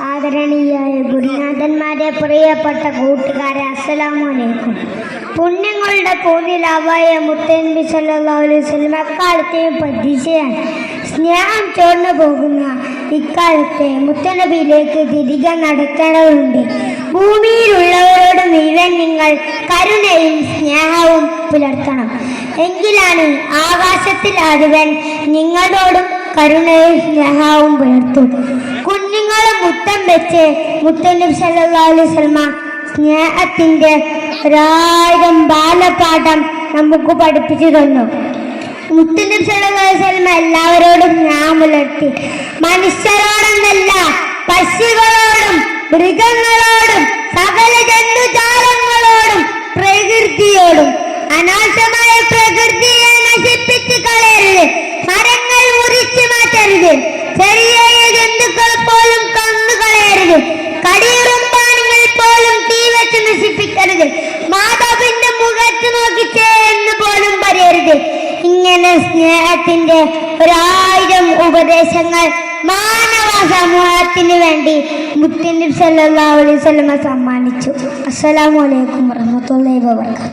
ആദരണീയായ ഗുരുനാഥന്മാരെ, പ്രിയപ്പെട്ട കൂട്ടുകാരെ, അസ്സലാമു അലൈക്കും. പുണ്യങ്ങളുടെ പൂനിലാവായ മുത്തനബി സല്ലല്ലാഹു അലൈഹി വസല്ലം അക്കാലത്തെയും പ്രതീക്ഷയാണ്. സ്നേഹം ചോർന്നു പോകുന്ന ഇക്കാലത്തെ മുത്തനബിയിലേക്ക് തിരികെ നടക്കേണ്ടതുണ്ട്. ഭൂമിയിലുള്ളവരോട് മുഴുവൻ നിങ്ങൾ കരുണയും സ്നേഹവും പുലർത്തണം. എങ്കിലാണ് ആകാശത്തിൽ ആടുവൻ നിങ്ങളോടും കരുണയും സ്നേഹവും പുലർത്തും. കുഞ്ഞുങ്ങളെ മുത്തം വെച്ച് മുത്തനബി സല്ലല്ലാഹു അലൈഹി വസല്ലം സ്നേഹത്തിന്റെ 1000 ബാലപാഠം നമുക്ക് പഠിപ്പിച്ചു തന്നു. മുത്തനബി സല്ലല്ലാഹു അലൈഹി വസല്ലം എല്ലാവരോടും സ്നേഹം പുലർത്തി. മനുഷ്യരോടൊന്നല്ല, പക്ഷികളോടും മൃഗങ്ങളോടും സകല ജന്തുജാലങ്ങളോടും പ്രകൃതിയോടും. അനാവശ്യമായ പ്രകൃതിയെ നശിപ്പിച്ച് കളയരുത്. മരങ്ങൾ മുറിച്ചു മാറ്റരുത്. ചെറിയ ജന്തുക്കൾ പോലും കൊന്നു കളയരുത്. കടിയുറുമ്പാനുകൾ പോലും തീ വെച്ച് നശിപ്പിക്കരുത്. മാതാവിന്റെ മുഖത്ത് നോക്കിച്ചേ എന്ന് പോലും പറയരുത്. ഇങ്ങനെ സ്നേഹത്തിന്റെ 1000 ഉപദേശങ്ങൾ മാനവ സമൂഹത്തിന് വേണ്ടി മുത്തനബി സല്ലല്ലാഹു അലൈഹി വസല്ലം സമ്മാനിച്ചു. അസ്സലാമു അലൈക്കും വറഹ്മത്തുള്ളാഹി വബറകാതുഹു.